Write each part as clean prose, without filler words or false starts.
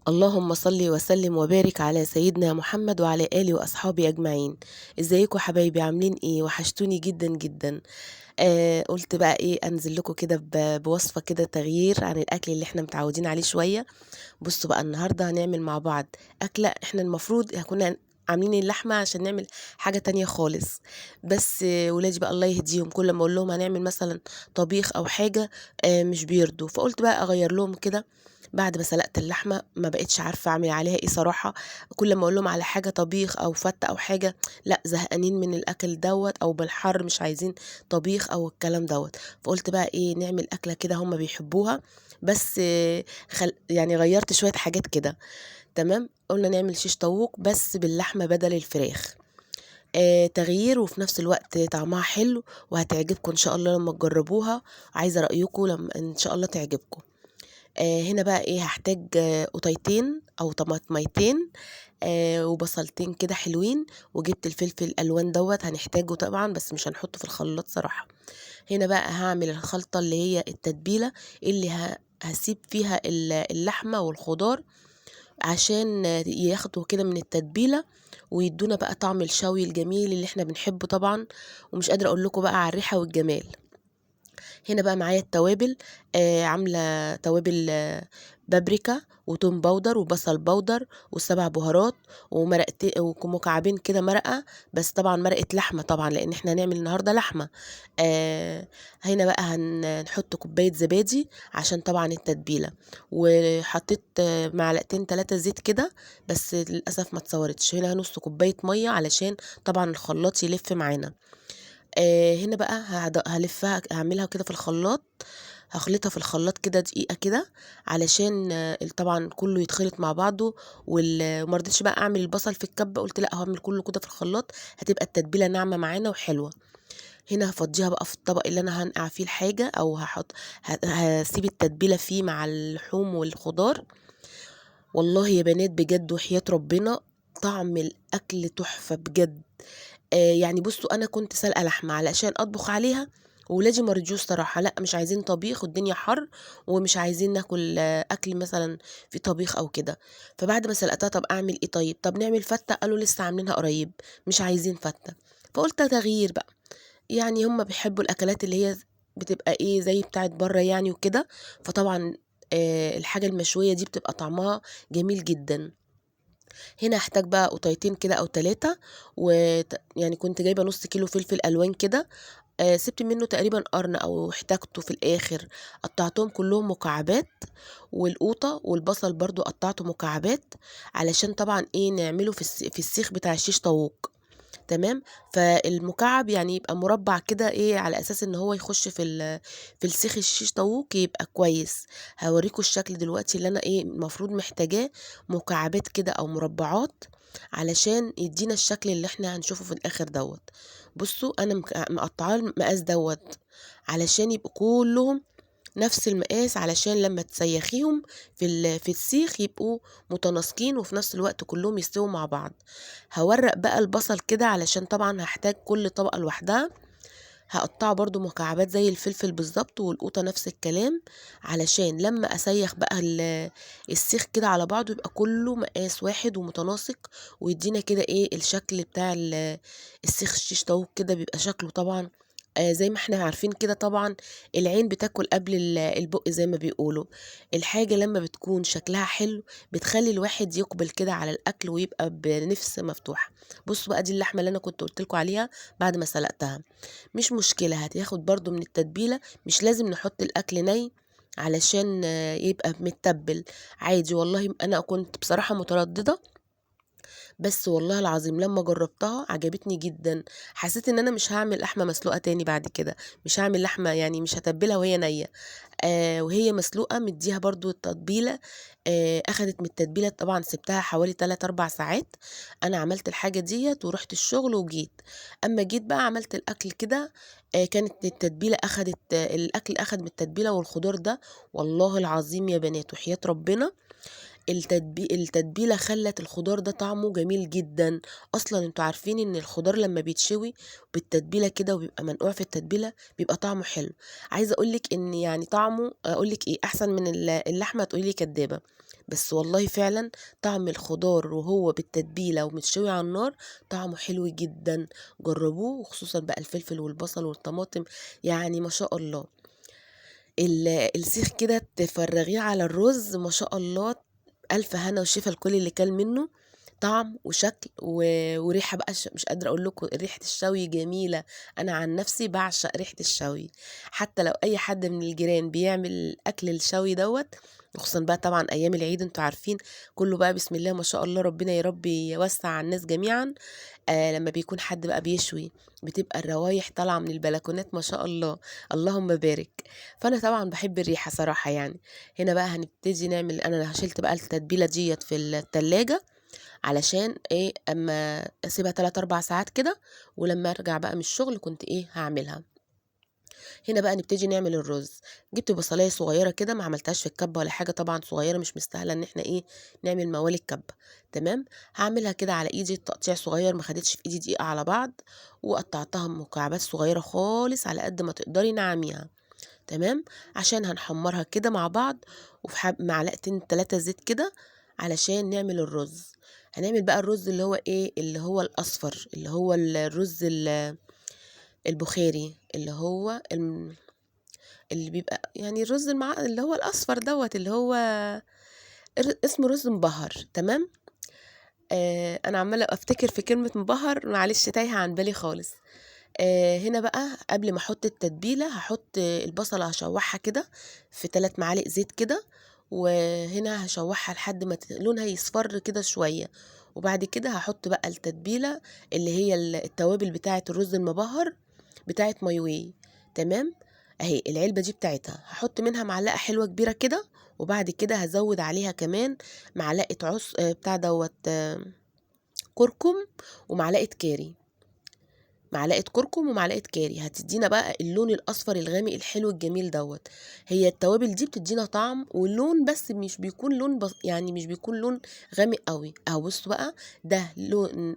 اللهم صل وسلم وبارك على سيدنا محمد وعلى آله وأصحابه أجمعين. ازيكم حبايبي؟ عاملين ايه؟ وحشتوني جدا جدا. قلت بقى ايه انزل لكم كده بوصفة كده تغيير عن الأكل اللي احنا متعودين عليه شوية. بصوا بقى النهاردة هنعمل مع بعض أكلة احنا المفروض كنا عاملين اللحمة عشان نعمل حاجة تانية خالص. بس ولادي بقى الله يهديهم كل ما اقول لهم هنعمل مثلا طبيخ او حاجة مش بيرضوا، فقلت بقى اغير لهم كده. بعد ما سلقت اللحمة ما بقتش عارفة اعمل عليها ايه صراحة. كل ما اقول لهم على حاجة طبيخ او فتة او حاجة، لا زهقانين من الاكل دوت او بالحر مش عايزين طبيخ او الكلام دوت. فقلت بقى ايه نعمل اكلة كده هم بيحبوها. بس يعني غيرت شوية حاجات كده. تمام، قلنا نعمل شيش طاووق بس باللحمة بدل الفراخ. تغيير وفي نفس الوقت طعمها حلو وهتعجبكم ان شاء الله لما تجربوها. عايزة رأيكم لما ان شاء الله تعجبكم. هنا بقى ايه هحتاج قطيتين او طماطميتين، وبصلتين كده حلوين، وجبت الفلفل الالوان دوت هنحتاجه طبعا بس مش هنحطه في الخلاط صراحة. هنا بقى هعمل الخلطة اللي هي التتبيلة اللي هسيب فيها اللحمة والخضار عشان ياخدوا كده من التتبيلة ويدونا بقى طعم الشوي الجميل اللي احنا بنحبه طبعا. ومش قادرة اقول لكم بقى على الريحة والجمال. هنا بقى معايا التوابل. عاملة توابل بابريكا وتوم باودر وبصل باودر وسبع بهارات ومرقتين ومكعبين كده مرقة. بس طبعا مرقة لحمة طبعا لان احنا هنعمل النهاردة لحمة. هنا بقى هنحط كوباية زبادي عشان طبعا التتبيلة. وحطيت معلقتين 3 زيت كده، بس للأسف ما اتصورتش. هنا نص كوباية مية علشان طبعا الخلاط يلف معانا. هنا بقى هلفها هعملها كده في الخلاط. هخلطها في الخلاط كده دقيقة كده علشان طبعا كله يتخلط مع بعضه. ومرضتش بقى اعمل البصل في الكبة، قلت لا هعمل كله كده في الخلاط هتبقى التتبيلة ناعمة معانا وحلوة. هنا هفضيها بقى في الطبق اللي انا هنقع فيه الحاجة او هسيب التتبيلة فيه مع اللحوم والخضار. والله يا بنات بجد وحياة ربنا طعم الاكل تحفة بجد. يعني بصوا انا كنت سالقه لحمه علشان اطبخ عليها، وولادي ما رضيوش صراحه، لا مش عايزين طبيخ والدنيا حر ومش عايزين ناكل اكل مثلا في طبيخ او كده. فبعد ما سلقتها طب اعمل ايه؟ طب نعمل فته، قالوا لسه عاملينها قريب مش عايزين فته. فقلت تغيير بقى، يعني هم بيحبوا الاكلات اللي هي بتبقى ايه زي بتاعت بره يعني وكده. فطبعا الحاجه المشويه دي بتبقى طعمها جميل جدا. هنا هحتاج بقى قطيتين كده او 3. يعني كنت جايبه نص كيلو فلفل الوان كده. سبت منه تقريبا قرن او احتاجته في الاخر. قطعتهم كلهم مكعبات. والقوطه والبصل برضو قطعته مكعبات علشان طبعا ايه نعمله في السيخ بتاع الشيش طاووق. تمام. فالمكعب يعني يبقى مربع كده ايه على اساس ان هو يخش في السيخ الشيش طاووق يبقى كويس. هوريكم الشكل دلوقتي اللي انا ايه المفروض محتاجاه، مكعبات كده او مربعات علشان يدينا الشكل اللي احنا هنشوفه في الاخر دوت. بصوا انا مقطعاه المقاس دوت علشان يبقوا كلهم نفس المقاس علشان لما تسيخيهم في السيخ يبقوا متناسقين وفي نفس الوقت كلهم يستووا مع بعض. هورق بقى البصل كده علشان طبعا هحتاج كل طبقة لوحدها. هقطعه برضو مكعبات زي الفلفل بالظبط، والقوطة نفس الكلام علشان لما اسيخ بقى السيخ كده على بعضه يبقى كله مقاس واحد ومتناسق، ويدينا كده ايه الشكل بتاع السيخ الشيش طاووق كده بيبقى شكله طبعا زي ما احنا عارفين كده طبعا. العين بتاكل قبل البق زي ما بيقولوا. الحاجة لما بتكون شكلها حلو بتخلي الواحد يقبل كده على الأكل ويبقى بنفس مفتوحة. بصوا بقى دي اللحمة اللي أنا كنت قلتلكوا عليها بعد ما سلقتها. مش مشكلة هتاخد برضو من التتبيلة، مش لازم نحط الأكل ني علشان يبقى متبل. عادي والله أنا كنت بصراحة مترددة، بس والله العظيم لما جربتها عجبتني جدا. حسيت ان انا مش هعمل لحمه مسلوقه تاني بعد كده. مش هعمل لحمه يعني مش هتبلها وهي نيه. وهي مسلوقه مديها برضو التتبيله. اخدت من التتبيله طبعا سبتها حوالي 3 4 ساعات. انا عملت الحاجه ديت ورحت الشغل وجيت. اما جيت بقى عملت الاكل كده. كانت التتبيله اخدت الاكل اخد من التتبيله والخضار ده. والله العظيم يا بنات وحياة ربنا التتبيلة خلت الخضار ده طعمه جميل جدا. اصلا انتوا عارفين ان الخضار لما بيتشوي بالتتبيلة كده وبيبقى منقوع في التتبيلة بيبقى طعمه حلو. عايزة اقولك ان يعني طعمه اقولك ايه احسن من اللحمة، تقولي كدابة. بس والله فعلا طعم الخضار وهو بالتتبيلة ومتشوي على النار طعمه حلو جدا. جربوه، وخصوصا بقى الفلفل والبصل والطماطم، يعني ما شاء الله. السيخ كده تفرغيه على الرز، ما شاء الله. ألف هنا وشفا لكل اللي كل منه. طعم وشكل وريحة بقى، مش قادرة أقول لكم ريحة الشوي جميلة. أنا عن نفسي بعشق ريحة الشوي. حتى لو أي حد من الجيران بيعمل أكل الشوي دوت، خصوصا بقى طبعا أيام العيد، انتوا عارفين كله بقى بسم الله ما شاء الله، ربنا يا رب يوسع على الناس جميعا. لما بيكون حد بقى بيشوي، بتبقى الروايح طالعة من البلكونات ما شاء الله. اللهم بارك. فأنا طبعا بحب الريحة صراحة يعني. هنا بقى هنبتدي نعمل، أنا شلت بقى التتبيلة ديت في التلاجة، علشان ايه اما اسيبها 3 4 ساعات كده، ولما ارجع بقى من الشغل كنت ايه هعملها. هنا بقى نبتدي نعمل الرز. جبت بصلايه صغيره كده، ما عملتهاش في الكبه ولا حاجه، طبعا صغيره مش مستاهله ان احنا ايه نعمل موال الكبه. تمام. هعملها كده على ايدي تقطيع صغير، ما خدتش في ايدي دقيقه على بعض، وقطعتها مكعبات صغيره خالص على قد ما تقدري نعميها. تمام. عشان هنحمرها كده مع بعض، وفي معلقتين 3 زيت كده، علشان نعمل الرز. هنعمل بقى الرز اللي هو ايه، اللي هو الاصفر، اللي هو الرز البخاري، اللي هو اللي بيبقى يعني الرز اللي هو الاصفر دوت، اللي هو اسمه رز مبهر. تمام. انا عماله افتكر في كلمه مبهر، معلش تايهه عن بالي خالص. هنا بقى قبل ما احط التتبيله، هحط البصله هشوحها كده في 3 معالق زيت كده، وهنا هشوحها لحد ما لونها يصفر كده شويه. وبعد كده هحط بقى التتبيله، اللي هي التوابل بتاعه الرز المبهر، بتاعه مايوي. تمام. اهي العلبه دي بتاعتها، هحط منها معلقه حلوه كبيره كده، وبعد كده هزود عليها كمان معلقه بتاع دوت كركم، ومعلقه كاري. معلقه كركم ومعلقه كاري هتدينا بقى اللون الاصفر الغامق الحلو الجميل دوت. هي التوابل دي بتدينا طعم واللون، بس مش بيكون لون يعني مش بيكون لون غامق قوي. اهو بصوا بقى، ده لون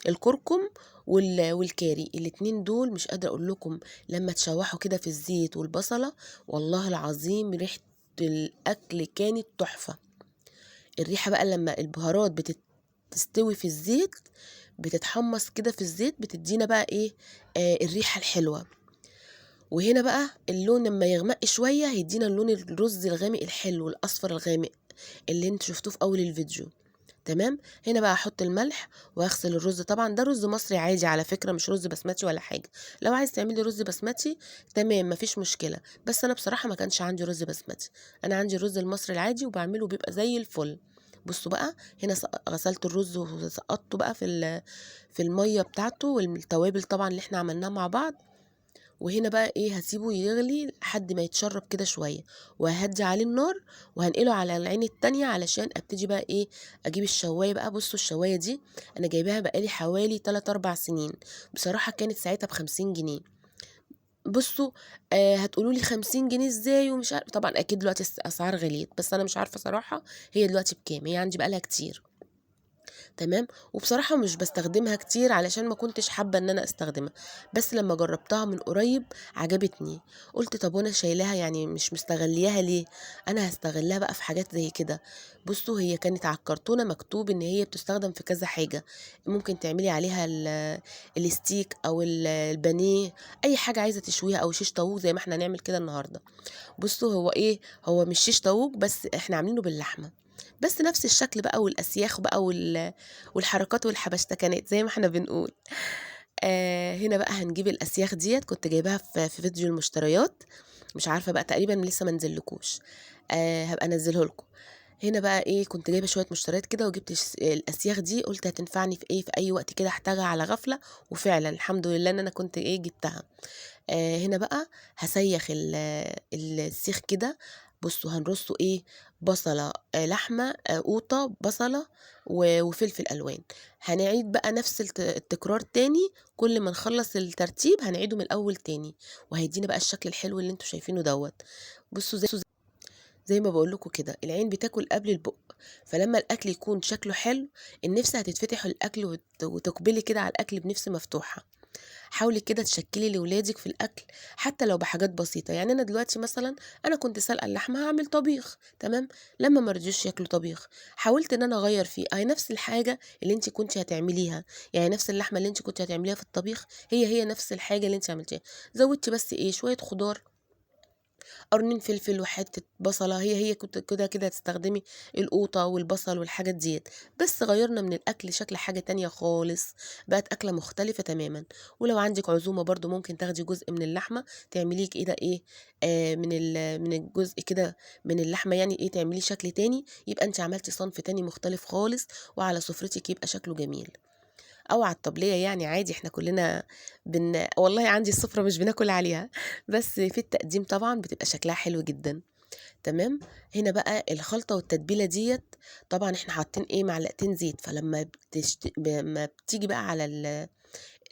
الكركم والكاري، الاتنين دول مش قادره اقول لكم، لما تشوحوا كده في الزيت والبصله، والله العظيم ريحه الاكل كانت تحفه. الريحه بقى لما البهارات بتستوي في الزيت، بتتحمص كده في الزيت، بتدينا بقى ايه، الريحة الحلوة. وهنا بقى اللون لما يغمق شوية هيدينا اللون الرز الغامق الحلو الأصفر الغامق اللي انت شفتوه في أول الفيديو. تمام. هنا بقى احط الملح واغسل الرز. طبعا ده رز مصري عادي على فكرة، مش رز بسمتي ولا حاجة. لو عايز تعملي رز بسمتي تمام، مفيش مشكلة، بس انا بصراحة ما كانش عندي رز بسمتي، انا عندي الرز المصري العادي وبعمله بيبقى زي الفل. بصوا بقى، هنا غسلت الرز وسقطته بقى في المية بتاعته والتوابل طبعا اللي احنا عملناها مع بعض. وهنا بقى ايه هسيبه يغلي لحد ما يتشرب كده شويه، وهدي عليه النار، وهنقله على العين التانية علشان ابتدي بقى ايه اجيب الشوايه بقى. بصوا الشوايه دي انا جايباها بقالي حوالي 3 4 سنين، بصراحه كانت ساعتها ب50 جنيه. بصوا، هتقولوا لي 50 جنيه ازاي ومش عارف، طبعا اكيد دلوقتي الاسعار غليت، بس انا مش عارفه صراحه هي دلوقتي بكام، هي عندي بقالها كتير. تمام. وبصراحة مش بستخدمها كتير علشان ما كنتش حابة ان انا استخدمها، بس لما جربتها من قريب عجبتني. قلت طب وانا شايلاها يعني مش مستغلياها ليه، انا هستغلها بقى في حاجات زي كده. بصوا، هي كانت على الكرتونة مكتوب ان هي بتستخدم في كذا حاجة. ممكن تعملي عليها الستيك او البانيه، اي حاجة عايزة تشويها، او شيش طاووق زي ما احنا هنعمل كده النهاردة. بصوا هو ايه، هو مش شيش طاووق، بس احنا عاملينه باللحمة، بس نفس الشكل بقى والاسياخ بقى والحركات والحبشتكنات زي ما احنا بنقول. هنا بقى هنجيب الاسياخ ديت، كنت جايباها في فيديو المشتريات، مش عارفه بقى تقريبا لسه ما نزلكوش. هبقى انزله لكم. هنا بقى ايه كنت جايبه شويه مشتريات كده، وجبت الاسياخ دي، قلت هتنفعني في ايه في اي وقت كده احتاجها على غفله، وفعلا الحمد لله ان انا كنت ايه جبتها. هنا بقى هسيخ السيخ كده. بصوا هنرصه ايه، بصلة، لحمة، قوطة بصلة، وفلفل ألوان. هنعيد بقى نفس التكرار تاني، كل ما نخلص الترتيب هنعيده من الأول تاني، وهيدينا بقى الشكل الحلو اللي انتوا شايفينه دوت. بصوا زي ما بقول لكم كده، العين بتاكل قبل البق، فلما الأكل يكون شكله حلو، النفس هتتفتح الأكل وتقبلي كده على الأكل بنفس مفتوحة. حاولي كده تشكلي لولادك في الاكل حتى لو بحاجات بسيطه. يعني انا دلوقتي مثلا انا كنت سالقه اللحمه هعمل طبيخ، تمام، لما ما رضيوش ياكلوا طبيخ حاولت ان انا اغير فيه، اي نفس الحاجه اللي انت كنت هتعمليها، يعني نفس اللحمه اللي انت كنت هتعمليها في الطبيخ هي نفس الحاجه اللي انت عملتيها، زودتي بس ايه شويه خضار، قرنين فلفل وحتة بصلة، هي كنت كده كده هتستخدمي القوطة والبصل والحاجات ديت، بس غيرنا من الأكل شكل حاجة تانية خالص، بقت أكلة مختلفة تماما. ولو عندك عزومة برضو ممكن تاخدي جزء من اللحمة تعمليه كده ايه، من الجزء كده من اللحمة، يعني ايه تعمليه شكل تاني، يبقى انت عملتي صنف تاني مختلف خالص، وعلى سفرتك يبقى شكله جميل. او على الطبلية يعني عادي، احنا كلنا والله عندي السفرة مش بناكل عليها، بس في التقديم طبعا بتبقى شكلها حلو جدا. تمام. هنا بقى الخلطة والتتبيلة ديت، طبعا احنا حاطين ايه معلقتين زيت، فلما ما بتيجي بقى على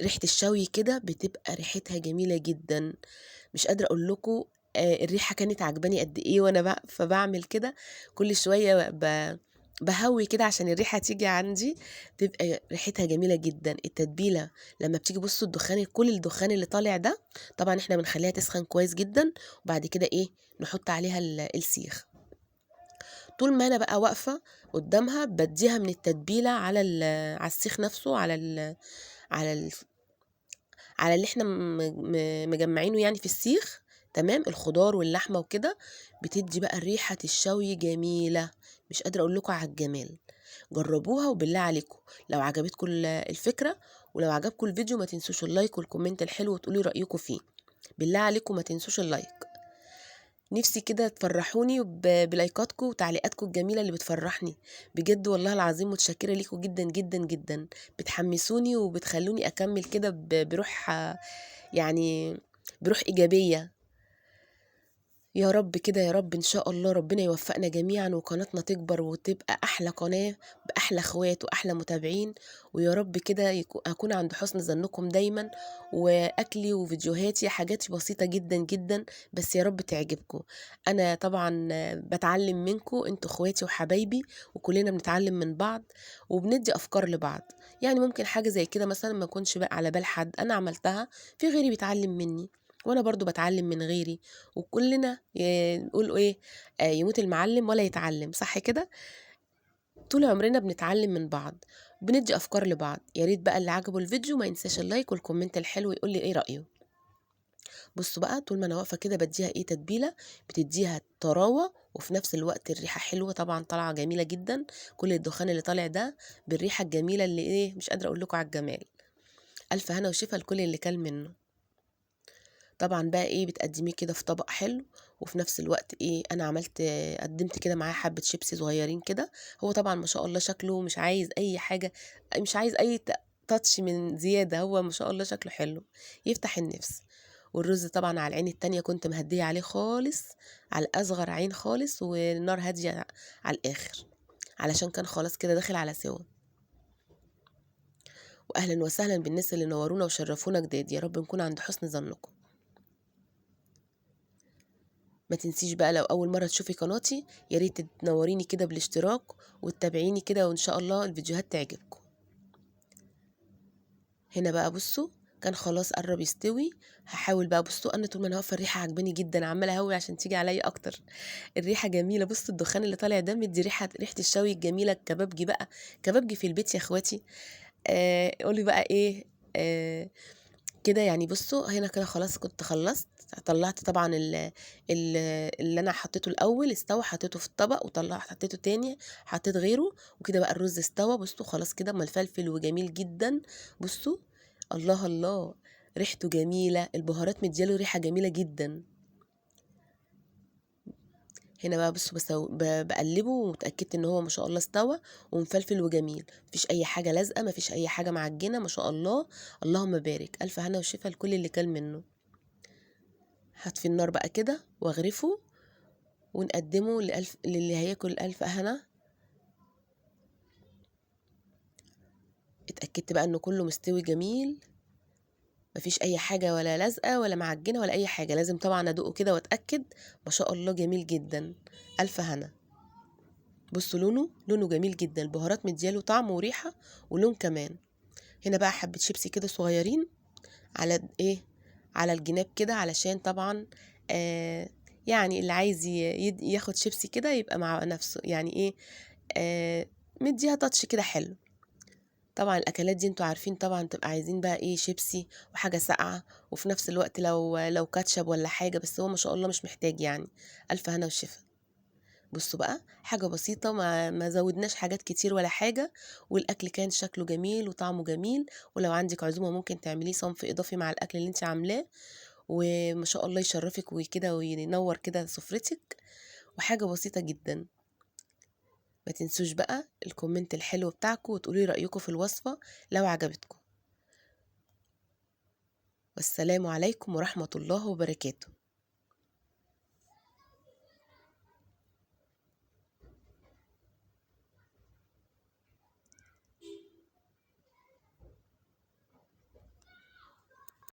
ريحة الشوي كده بتبقى ريحتها جميلة جدا، مش قادرة اقول لكم الريحة كانت عجباني قد ايه، وانا بقى فبعمل كده كل شوية بهوي كده عشان الريحة تيجي عندي، تبقى ريحتها جميلة جدا. التتبيلة لما بتيجي بصوا الدخان، كل الدخان اللي طالع ده طبعا احنا بنخليها تسخن كويس جدا، وبعد كده ايه نحط عليها السيخ. طول ما انا بقى واقفة قدامها بديها من التتبيلة على على السيخ نفسه، على على اللي احنا مجمعينه يعني في السيخ، تمام، الخضار واللحمة وكده، بتدي بقى ريحة الشوي جميلة، مش قادرة اقول لكم على الجمال. جربوها وبالله عليكم لو عجبتكم الفكرة، ولو عجبكم الفيديو ما تنسوش اللايك والكومنت الحلو وتقولي رأيكم فيه، بالله عليكم ما تنسوش اللايك. نفسي كده تفرحوني بلايكاتكم وتعليقاتكم الجميلة اللي بتفرحني بجد، والله العظيم متشكرة ليكم جدا جدا جدا، بتحمسوني وبتخلوني أكمل كده بروح، يعني بروح إيجابية. يا رب كده يا رب، إن شاء الله ربنا يوفقنا جميعا وقناتنا تكبر وتبقى أحلى قناة بأحلى أخوات وأحلى متابعين، ويا رب كده أكون عند حسن ظنكم دايما، وأكلي وفيديوهاتي حاجاتي بسيطة جدا جدا، بس يا رب تعجبكم. أنا طبعا بتعلم منكم، أنتوا أخواتي وحبايبي، وكلنا بنتعلم من بعض وبندي أفكار لبعض. يعني ممكن حاجة زي كده مثلا ما يكونش بقى على بال حد، أنا عملتها في غيري بيتعلم مني، وانا برضو بتعلم من غيري، وكلنا نقول ايه، يموت المعلم ولا يتعلم، صح كده؟ طول عمرنا بنتعلم من بعض، بندي افكار لبعض. يا ريت بقى اللي عجبه الفيديو ما ينساش اللايك والكومنت الحلو يقول لي ايه رأيه. بصوا بقى طول ما انا واقفه كده بديها ايه تتبيله، بتديها طراوه وفي نفس الوقت الريحه حلوه طبعا طالعه جميله جدا، كل الدخان اللي طالع ده بالريحه الجميله اللي ايه مش قادره اقول لكم على الجمال. الف هنا وشفا لكل اللي كل منه. طبعا بقى ايه بتقدميه كده في طبق حلو، وفي نفس الوقت ايه انا عملت قدمت كده معاه حبة شيبسي صغيرين كده. هو طبعا ما شاء الله شكله مش عايز اي حاجة، مش عايز اي تاتش من زيادة، هو ما شاء الله شكله حلو يفتح النفس. والرز طبعا على العين التانية كنت مهدية عليه خالص، على اصغر عين خالص، والنار هادية على الاخر علشان كان خلاص كده داخل على سوا. واهلا وسهلا بالناس اللي نورونا وشرفونا جداد، يا رب نكون عند حسن ظنكم. ما تنسيش بقى لو اول مره تشوفي قناتي يا ريت تنوريني كده بالاشتراك وتتابعيني كده، وان شاء الله الفيديوهات تعجبكم. هنا بقى بصوا كان خلاص قرب يستوي، هحاول بقى بصوا انا طول ما انا واقفه الريحه عجباني جدا، عماله اهوي عشان تيجي عليا اكتر. الريحه جميله، بصوا الدخان اللي طالع ده مدي ريحه الشوي الجميله، الكبابجي بقى، كبابجي في البيت يا اخواتي. قولي بقى ايه، كده يعني. بصوا هنا كده خلاص كنت خلصت، طلعت طبعا ال اللي انا حطيته الاول استوى، حطيته في الطبق وطلعت حطيته تاني، حطيت غيره، وكده بقى الرز استوى. بصوا خلاص كده ما الفلفل وجميل جدا. بصوا الله الله ريحته جميله، البهارات مدياله ريحه جميله جدا. هنا بقى بصوا بقلبه ومتاكدت ان هو ما شاء الله استوى ومفلفل وجميل، مفيش اي حاجه لازقه، مفيش اي حاجه معجنه، ما شاء الله. اللهم بارك، الف هنا وشفا لكل اللي كل منه. هطفي النار بقى كده واغرفه ونقدمه للي هياكل الف هنا. اتاكدت بقى انه كله مستوي جميل، مفيش اي حاجه ولا لازقه ولا معجنه ولا اي حاجه، لازم طبعا ادوقه كده واتاكد. ما شاء الله جميل جدا، الف هنا. بصوا لونه جميل جدا، البهارات مدياله طعم وريحه ولون كمان. هنا بقى حبه شيبسي كده صغيرين على إيه، على الجناب كده، علشان طبعًا آآ يعني اللي عايز ياخد شيبسي كده يبقى مع نَفْسه، يعني إيه، آآ مدّيها touch كده حلو. طبعًا الأكلات دي أنتم عارفين طبعًا بتبقى عايزين بقى إيه، شيبسي وحاجة ساقعة، وفي نَفْس الوقت لو كاتشب والّا حاجة، بس هو ما شاء الله مش محتاج يعني، ألف هنا وشفا. بُصّوا بقى، حاجة بسيطة ما زوّدناش حاجات كتير ولا حاجة، والأكل كان شكله جميل وطعمه جميل، ولو عندِك عزومة ممكن تعمليه صنف إضافي مع الأكل اللي أنتِ عاملاه، وما شاء الله يشرّفِك وكده وينوّر كده سفرتِك، وحاجة بسيطة جدًا. ما تنسوش بقى الكومنت الحلو بتاعكم وتقولوا لي رأيكم في الوصفة لو عجبتكم. والسلام عليكم ورحمة الله وبركاته.